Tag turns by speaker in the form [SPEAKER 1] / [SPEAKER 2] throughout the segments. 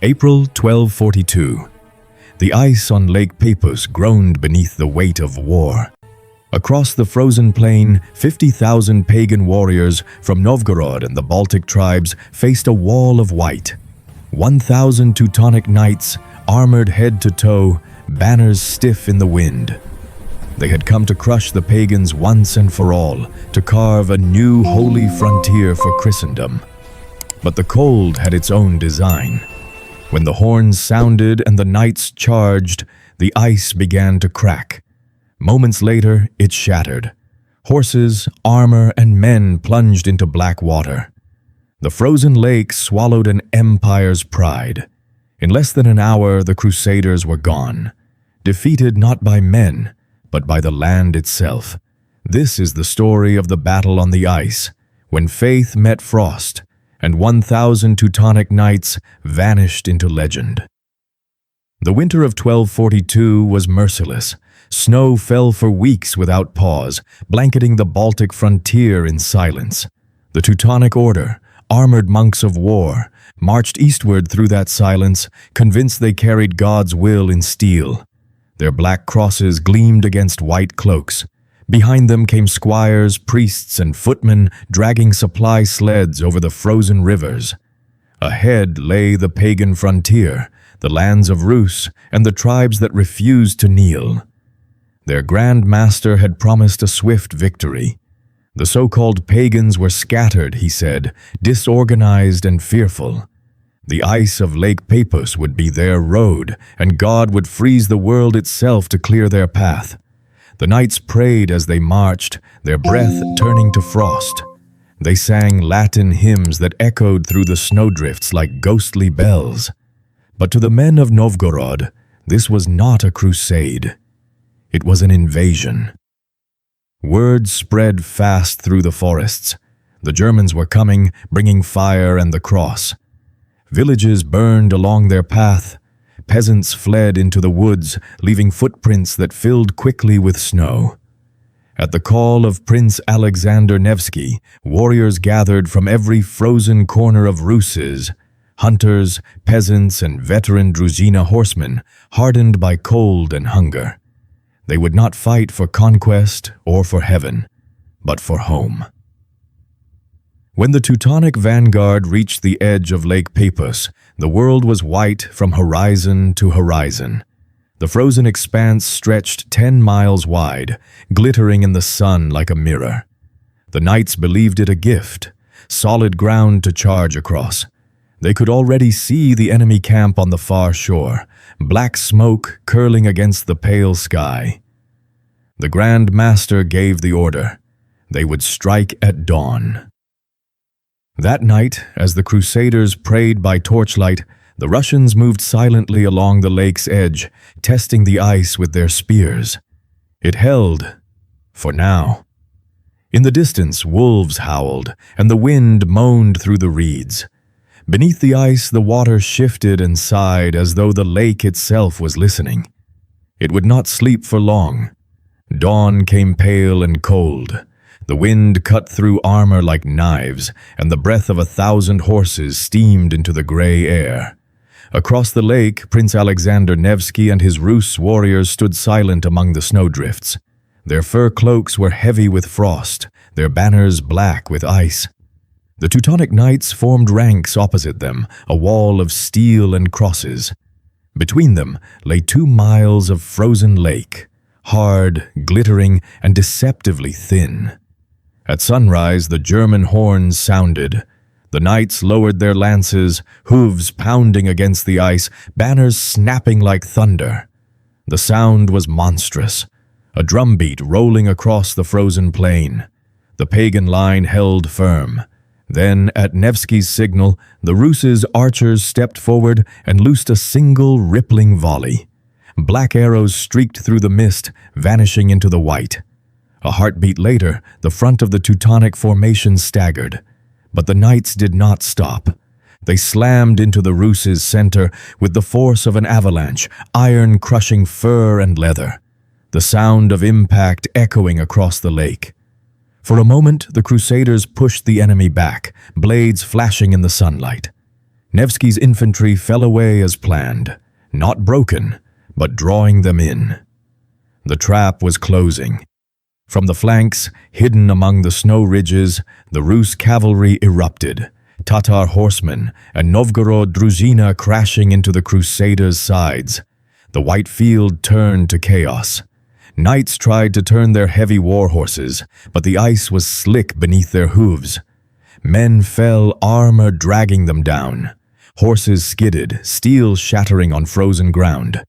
[SPEAKER 1] April 1242. The ice on Lake Peipus groaned beneath the weight of war. Across the frozen plain, 50,000 pagan warriors from Novgorod and the Baltic tribes faced a wall of white. 1,000 Teutonic knights, armored head to toe, banners stiff in the wind. They had come to crush the pagans once and for all, to carve a new holy frontier for Christendom. But the cold had its own design. When the horns sounded and the knights charged, the ice began to crack. Moments later, it shattered. Horses, armor, and men plunged into black water. The frozen lake swallowed an empire's pride. In less than an hour, the Crusaders were gone, defeated not by men, but by the land itself. This is the story of the battle on the ice, when faith met frost, and 1,000 Teutonic knights vanished into legend. The winter of 1242 was merciless. Snow fell for weeks without pause, blanketing the Baltic frontier in silence. The Teutonic Order, armored monks of war, marched eastward through that silence, convinced they carried God's will in steel. Their black crosses gleamed against white cloaks. Behind them came squires, priests, and footmen dragging supply sleds over the frozen rivers. Ahead lay the pagan frontier, the lands of Rus, and the tribes that refused to kneel. Their Grand Master had promised a swift victory. The so-called pagans were scattered, he said, disorganized and fearful. The ice of Lake Peipus would be their road, and God would freeze the world itself to clear their path. The knights prayed as they marched, their breath turning to frost. They sang Latin hymns that echoed through the snowdrifts like ghostly bells. But to the men of Novgorod, this was not a crusade. It was an invasion. Word spread fast through the forests. The Germans were coming, bringing fire and the cross. Villages burned along their path. Peasants fled into the woods, leaving footprints that filled quickly with snow. At the call of Prince Alexander Nevsky, warriors gathered from every frozen corner of Ruses. Hunters, peasants, and veteran Druzhina horsemen, hardened by cold and hunger. They would not fight for conquest or for heaven, but for home. When the Teutonic vanguard reached the edge of Lake Peipus, the world was white from horizon to horizon. The frozen expanse stretched 10 miles wide, glittering in the sun like a mirror. The knights believed it a gift, solid ground to charge across. They could already see the enemy camp on the far shore, black smoke curling against the pale sky. The Grand Master gave the order. They would strike at dawn. That night, as the Crusaders prayed by torchlight, the Russians moved silently along the lake's edge, testing the ice with their spears. It held, for now. In the distance, wolves howled, and the wind moaned through the reeds. Beneath the ice, the water shifted and sighed as though the lake itself was listening. It would not sleep for long. Dawn came pale and cold. The wind cut through armor like knives, and the breath of 1,000 horses steamed into the gray air. Across the lake, Prince Alexander Nevsky and his Rus warriors stood silent among the snowdrifts. Their fur cloaks were heavy with frost, their banners black with ice. The Teutonic knights formed ranks opposite them, a wall of steel and crosses. Between them lay 2 miles of frozen lake, hard, glittering, and deceptively thin. At sunrise, the German horns sounded. The knights lowered their lances, hooves pounding against the ice, banners snapping like thunder. The sound was monstrous, a drumbeat rolling across the frozen plain. The pagan line held firm. Then, at Nevsky's signal, the Rus's archers stepped forward and loosed a single rippling volley. Black arrows streaked through the mist, vanishing into the white. A heartbeat later, the front of the Teutonic formation staggered. But the knights did not stop. They slammed into the Rus's center with the force of an avalanche, iron crushing fur and leather. The sound of impact echoing across the lake. For a moment, the Crusaders pushed the enemy back, blades flashing in the sunlight. Nevsky's infantry fell away as planned, not broken, but drawing them in. The trap was closing. From the flanks, hidden among the snow ridges, the Rus cavalry erupted, Tatar horsemen and Novgorod Druzhina crashing into the Crusaders' sides. The white field turned to chaos. Knights tried to turn their heavy war horses, but the ice was slick beneath their hooves. Men fell, armor dragging them down. Horses skidded, steel shattering on frozen ground.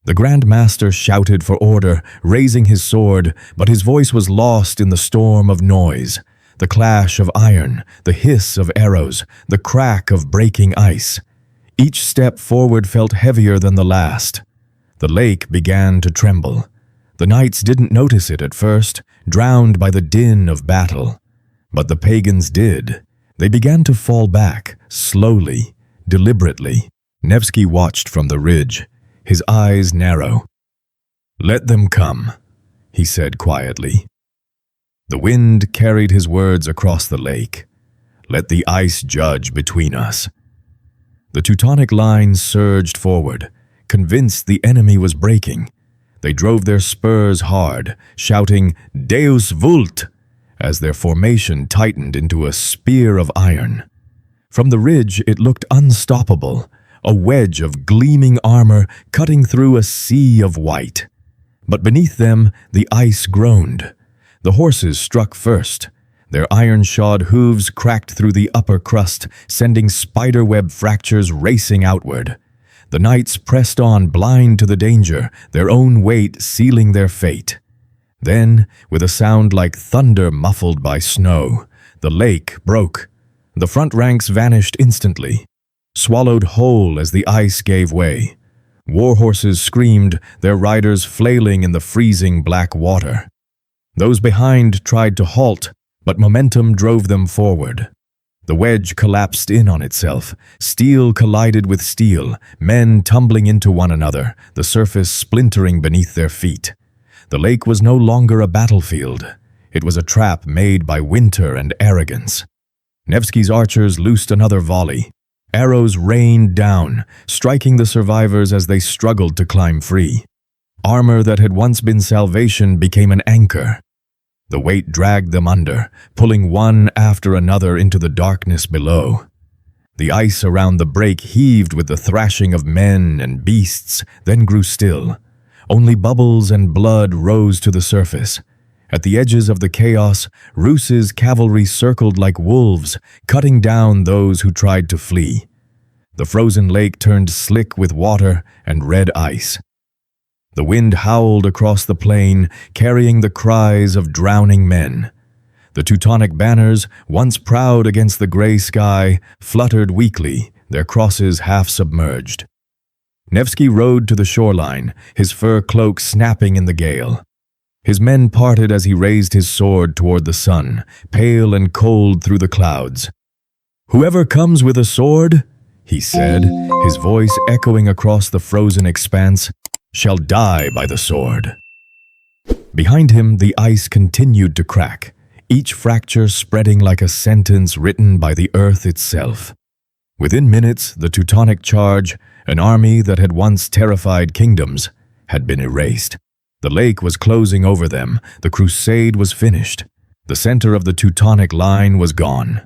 [SPEAKER 1] The Grand Master shouted for order, raising his sword, but his voice was lost in the storm of noise. The clash of iron, the hiss of arrows, the crack of breaking ice. Each step forward felt heavier than the last. The lake began to tremble. The knights didn't notice it at first, drowned by the din of battle. But the pagans did. They began to fall back, slowly, deliberately. Nevsky watched from the ridge, his eyes narrow. "Let them come," he said quietly. The wind carried his words across the lake. "Let the ice judge between us." The Teutonic line surged forward, convinced the enemy was breaking. They drove their spurs hard, shouting, "Deus vult!" as their formation tightened into a spear of iron. From the ridge it looked unstoppable, a wedge of gleaming armor cutting through a sea of white. But beneath them the ice groaned. The horses struck first. Their iron-shod hooves cracked through the upper crust, sending spiderweb fractures racing outward. The knights pressed on, blind to the danger, their own weight sealing their fate. Then, with a sound like thunder muffled by snow, the lake broke. The front ranks vanished instantly, swallowed whole as the ice gave way. War horses screamed, their riders flailing in the freezing black water. Those behind tried to halt, but momentum drove them forward. The wedge collapsed in on itself. Steel collided with steel, men tumbling into one another, the surface splintering beneath their feet. The lake was no longer a battlefield. It was a trap made by winter and arrogance. Nevsky's archers loosed another volley. Arrows rained down, striking the survivors as they struggled to climb free. Armor that had once been salvation became an anchor. The weight dragged them under, pulling one after another into the darkness below. The ice around the break heaved with the thrashing of men and beasts, then grew still. Only bubbles and blood rose to the surface. At the edges of the chaos, Rus's cavalry circled like wolves, cutting down those who tried to flee. The frozen lake turned slick with water and red ice. The wind howled across the plain, carrying the cries of drowning men. The Teutonic banners, once proud against the gray sky, fluttered weakly, their crosses half submerged. Nevsky rode to the shoreline, his fur cloak snapping in the gale. His men parted as he raised his sword toward the sun, pale and cold through the clouds. "Whoever comes with a sword," he said, his voice echoing across the frozen expanse, "shall die by the sword." Behind him, the ice continued to crack, each fracture spreading like a sentence written by the earth itself. Within minutes, the Teutonic charge, an army that had once terrified kingdoms, had been erased. The lake was closing over them, the crusade was finished. The center of the Teutonic line was gone.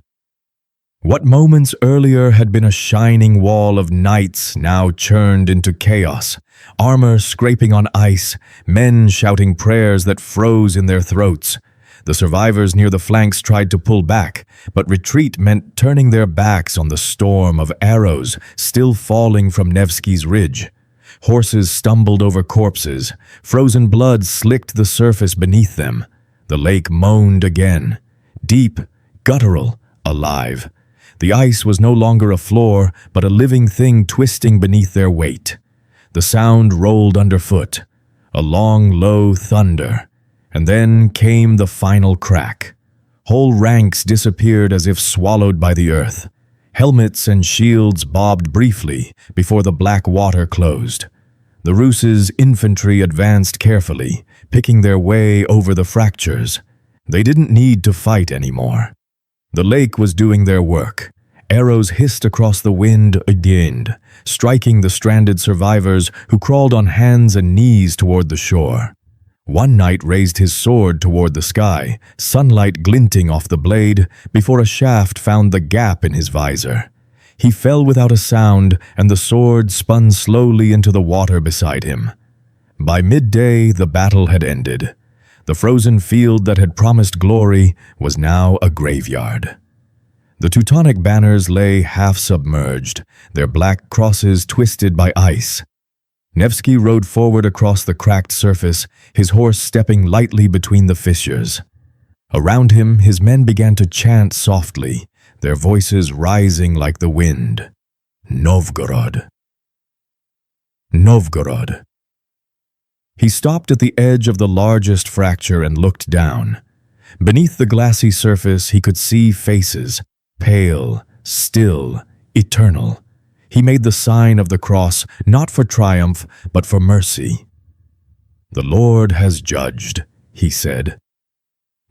[SPEAKER 1] What moments earlier had been a shining wall of knights now churned into chaos, armor scraping on ice, men shouting prayers that froze in their throats. The survivors near the flanks tried to pull back, but retreat meant turning their backs on the storm of arrows still falling from Nevsky's ridge. Horses stumbled over corpses, frozen blood slicked the surface beneath them. The lake moaned again, deep, guttural, alive. The ice was no longer a floor, but a living thing twisting beneath their weight. The sound rolled underfoot, a long, low thunder, and then came the final crack. Whole ranks disappeared as if swallowed by the earth. Helmets and shields bobbed briefly before the black water closed. The Rus's infantry advanced carefully, picking their way over the fractures. They didn't need to fight anymore. The lake was doing their work. Arrows hissed across the wind again, striking the stranded survivors who crawled on hands and knees toward the shore. One knight raised his sword toward the sky, sunlight glinting off the blade before a shaft found the gap in his visor. He fell without a sound, and the sword spun slowly into the water beside him. By midday, the battle had ended. The frozen field that had promised glory was now a graveyard. The Teutonic banners lay half-submerged, their black crosses twisted by ice. Nevsky rode forward across the cracked surface, his horse stepping lightly between the fissures. Around him, his men began to chant softly, their voices rising like the wind. Novgorod. Novgorod. He stopped at the edge of the largest fracture and looked down. Beneath the glassy surface, he could see faces, pale, still, eternal. He made the sign of the cross, not for triumph, but for mercy. "The Lord has judged," he said.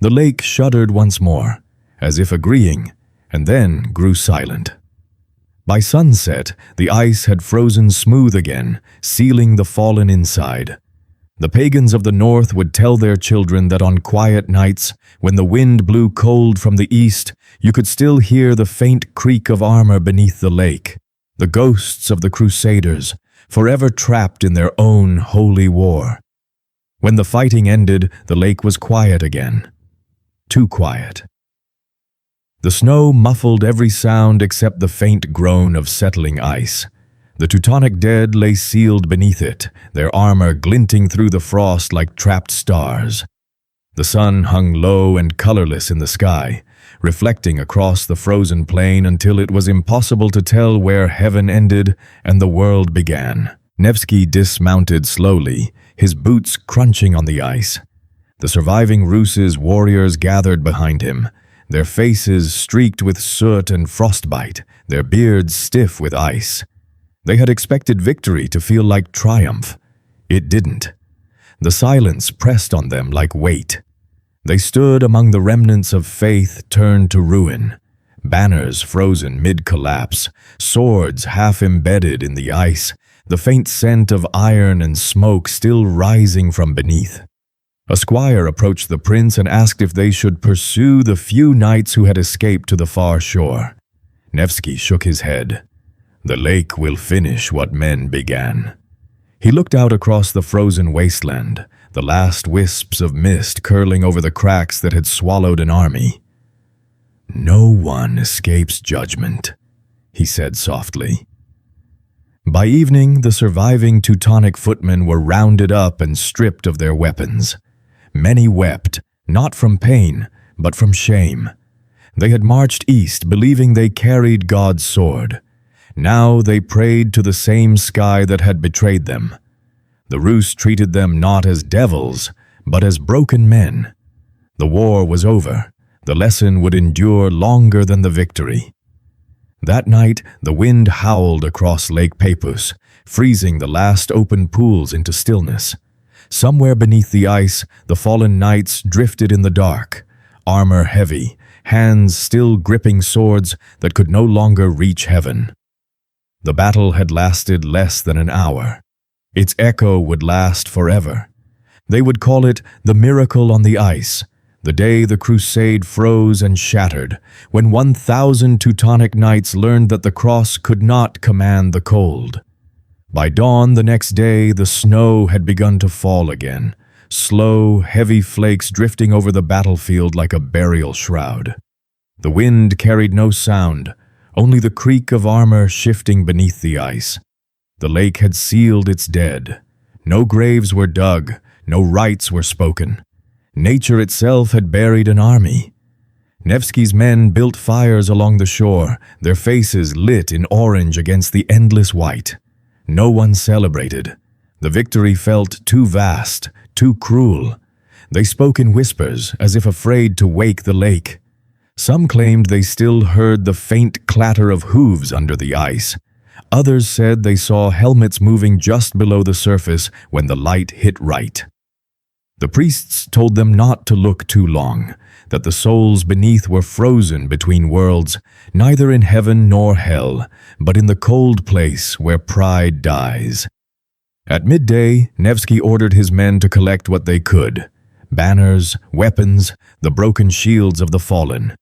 [SPEAKER 1] The lake shuddered once more, as if agreeing, and then grew silent. By sunset, the ice had frozen smooth again, sealing the fallen inside. The pagans of the north would tell their children that on quiet nights, when the wind blew cold from the east, you could still hear the faint creak of armor beneath the lake. The ghosts of the crusaders, forever trapped in their own holy war. When the fighting ended, the lake was quiet again. Too quiet. The snow muffled every sound except the faint groan of settling ice. The Teutonic dead lay sealed beneath it, their armor glinting through the frost like trapped stars. The sun hung low and colorless in the sky, reflecting across the frozen plain until it was impossible to tell where heaven ended and the world began. Nevsky dismounted slowly, his boots crunching on the ice. The surviving Rus's warriors gathered behind him, their faces streaked with soot and frostbite, their beards stiff with ice. They had expected victory to feel like triumph. It didn't. The silence pressed on them like weight. They stood among the remnants of faith turned to ruin, banners frozen mid-collapse, swords half embedded in the ice, the faint scent of iron and smoke still rising from beneath. A squire approached the prince and asked if they should pursue the few knights who had escaped to the far shore. Nevsky shook his head. "The lake will finish what men began." He looked out across the frozen wasteland, the last wisps of mist curling over the cracks that had swallowed an army. "No one escapes judgment," he said softly. By evening, the surviving Teutonic footmen were rounded up and stripped of their weapons. Many wept, not from pain, but from shame. They had marched east, believing they carried God's sword. Now they prayed to the same sky that had betrayed them. The Rus treated them not as devils, but as broken men. The war was over. The lesson would endure longer than the victory. That night, the wind howled across Lake Peipus, freezing the last open pools into stillness. Somewhere beneath the ice, the fallen knights drifted in the dark, armor heavy, hands still gripping swords that could no longer reach heaven. The battle had lasted less than an hour. Its echo would last forever. They would call it the miracle on the ice, the day the crusade froze and shattered, when 1,000 Teutonic knights learned that the cross could not command the cold. By dawn the next day, the snow had begun to fall again, slow, heavy flakes drifting over the battlefield like a burial shroud. The wind carried no sound, only the creak of armor shifting beneath the ice. The lake had sealed its dead. No graves were dug, no rites were spoken. Nature itself had buried an army. Nevsky's men built fires along the shore, their faces lit in orange against the endless white. No one celebrated. The victory felt too vast, too cruel. They spoke in whispers, as if afraid to wake the lake. Some claimed they still heard the faint clatter of hooves under the ice. Others said they saw helmets moving just below the surface when the light hit right. The priests told them not to look too long, that the souls beneath were frozen between worlds, neither in heaven nor hell, but in the cold place where pride dies. At midday, Nevsky ordered his men to collect what they could: banners, weapons, the broken shields of the fallen.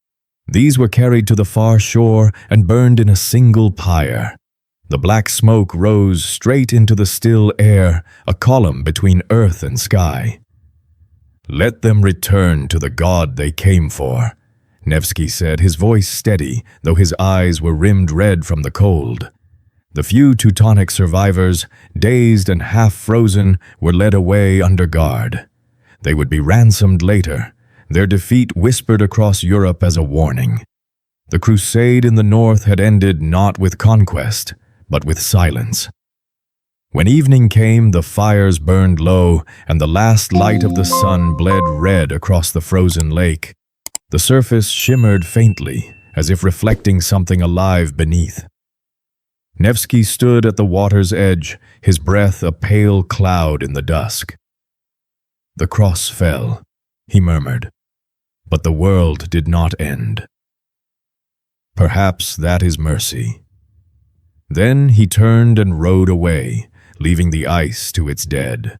[SPEAKER 1] These were carried to the far shore and burned in a single pyre. The black smoke rose straight into the still air, a column between earth and sky. "Let them return to the god they came for," Nevsky said, his voice steady, though his eyes were rimmed red from the cold. The few Teutonic survivors, dazed and half-frozen, were led away under guard. They would be ransomed later, their defeat whispered across Europe as a warning. The crusade in the north had ended not with conquest, but with silence. When evening came, the fires burned low, and the last light of the sun bled red across the frozen lake. The surface shimmered faintly, as if reflecting something alive beneath. Nevsky stood at the water's edge, his breath a pale cloud in the dusk. "The cross fell," he murmured, "but the world did not end. Perhaps that is mercy." Then he turned and rode away, leaving the ice to its dead.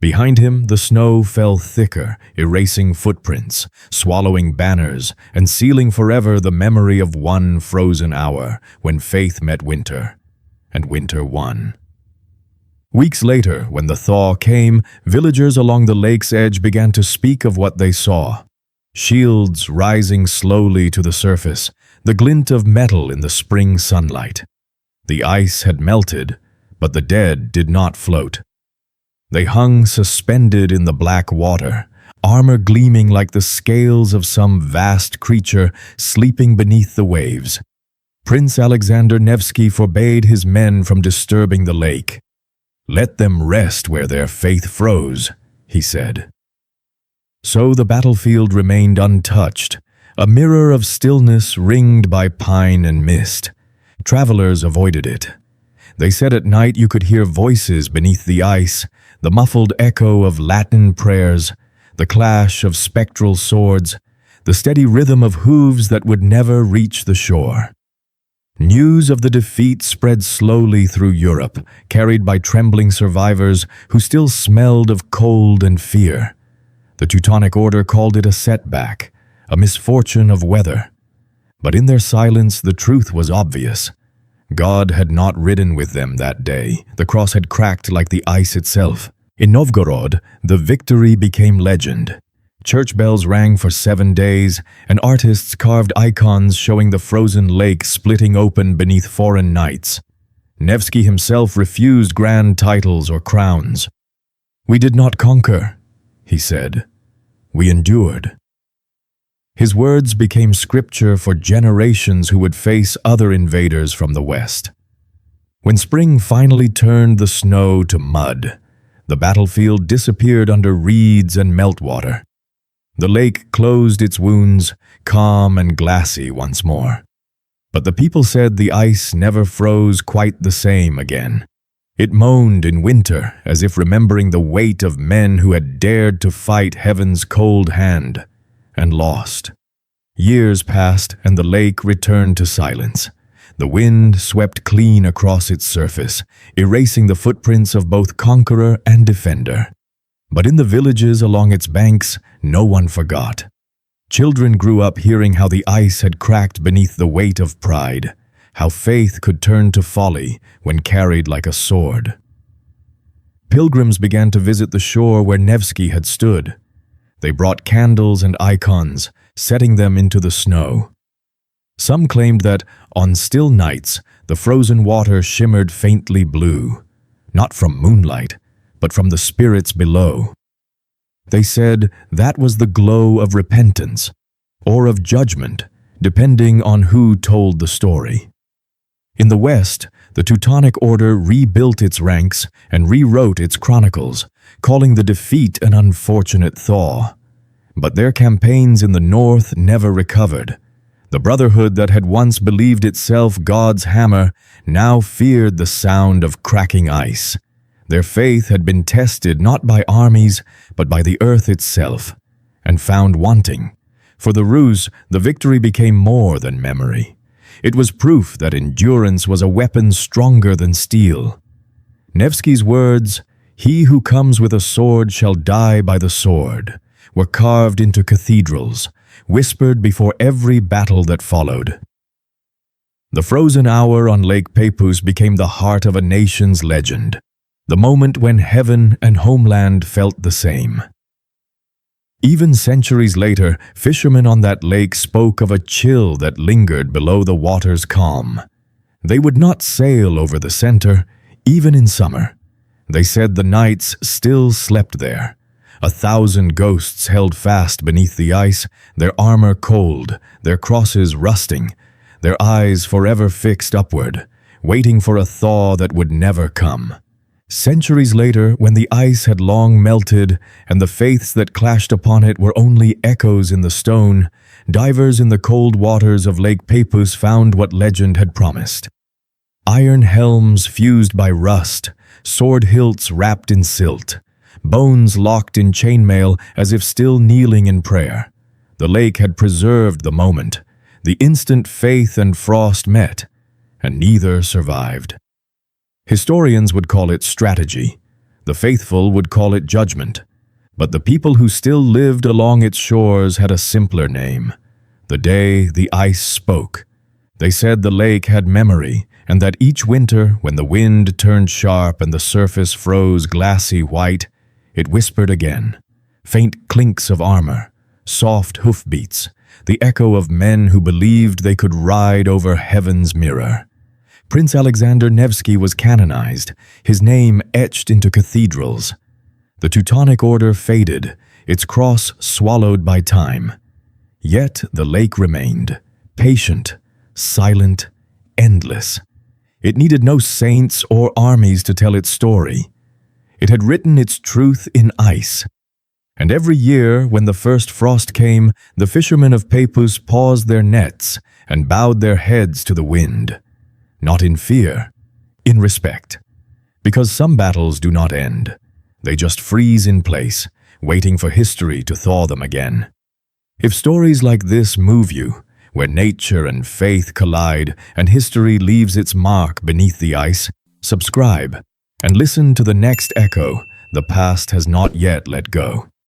[SPEAKER 1] Behind him, the snow fell thicker, erasing footprints, swallowing banners, and sealing forever the memory of one frozen hour when faith met winter, and winter won. Weeks later, when the thaw came, villagers along the lake's edge began to speak of what they saw. Shields rising slowly to the surface, the glint of metal in the spring sunlight. The ice had melted, but the dead did not float. They hung suspended in the black water, armor gleaming like the scales of some vast creature sleeping beneath the waves. Prince Alexander Nevsky forbade his men from disturbing the lake. "Let them rest where their faith froze," he said. So the battlefield remained untouched, a mirror of stillness ringed by pine and mist. Travelers avoided it. They said at night you could hear voices beneath the ice, the muffled echo of Latin prayers, the clash of spectral swords, the steady rhythm of hooves that would never reach the shore. News of the defeat spread slowly through Europe, carried by trembling survivors who still smelled of cold and fear. The Teutonic Order called it a setback, a misfortune of weather. But in their silence, the truth was obvious. God had not ridden with them that day. The cross had cracked like the ice itself. In Novgorod, the victory became legend. Church bells rang for 7 days, and artists carved icons showing the frozen lake splitting open beneath foreign knights. Nevsky himself refused grand titles or crowns. "We did not conquer," he said. "We endured." His words became scripture for generations who would face other invaders from the west. When spring finally turned the snow to mud, the battlefield disappeared under reeds and meltwater. The lake closed its wounds, calm and glassy once more. But the people said the ice never froze quite the same again. It moaned in winter, as if remembering the weight of men who had dared to fight heaven's cold hand, and lost. Years passed, and the lake returned to silence. The wind swept clean across its surface, erasing the footprints of both conqueror and defender. But in the villages along its banks, no one forgot. Children grew up hearing how the ice had cracked beneath the weight of pride, how faith could turn to folly when carried like a sword. Pilgrims began to visit the shore where Nevsky had stood. They brought candles and icons, setting them into the snow. Some claimed that, on still nights, the frozen water shimmered faintly blue, not from moonlight, but from the spirits below. They said that was the glow of repentance, or of judgment, depending on who told the story. In the West, the Teutonic Order rebuilt its ranks and rewrote its chronicles, calling the defeat an unfortunate thaw. But their campaigns in the North never recovered. The brotherhood that had once believed itself God's hammer now feared the sound of cracking ice. Their faith had been tested not by armies, but by the earth itself, and found wanting. For the Rus, the victory became more than memory. It was proof that endurance was a weapon stronger than steel. Nevsky's words, "He who comes with a sword shall die by the sword," were carved into cathedrals, whispered before every battle that followed. The frozen hour on Lake Peipus became the heart of a nation's legend, the moment when heaven and homeland felt the same. Even centuries later, fishermen on that lake spoke of a chill that lingered below the water's calm. They would not sail over the center, even in summer. They said the nights still slept there. 1,000 ghosts held fast beneath the ice, their armor cold, their crosses rusting, their eyes forever fixed upward, waiting for a thaw that would never come. Centuries later, when the ice had long melted and the faiths that clashed upon it were only echoes in the stone, divers in the cold waters of Lake Peipus found what legend had promised. Iron helms fused by rust, sword hilts wrapped in silt, bones locked in chainmail as if still kneeling in prayer. The lake had preserved the moment. The instant faith and frost met, and neither survived. Historians would call it strategy. The faithful would call it judgment. But the people who still lived along its shores had a simpler name. The day the ice spoke. They said the lake had memory, and that each winter, when the wind turned sharp and the surface froze glassy white, it whispered again. Faint clinks of armor, soft hoofbeats, the echo of men who believed they could ride over heaven's mirror. Prince Alexander Nevsky was canonized, his name etched into cathedrals. The Teutonic Order faded, its cross swallowed by time. Yet the lake remained, patient, silent, endless. It needed no saints or armies to tell its story. It had written its truth in ice. And every year, when the first frost came, the fishermen of Peipus paused their nets and bowed their heads to the wind. Not in fear, in respect. Because some battles do not end. They just freeze in place, waiting for history to thaw them again. If stories like this move you, where nature and faith collide and history leaves its mark beneath the ice, subscribe and listen to the next echo the past has not yet let go.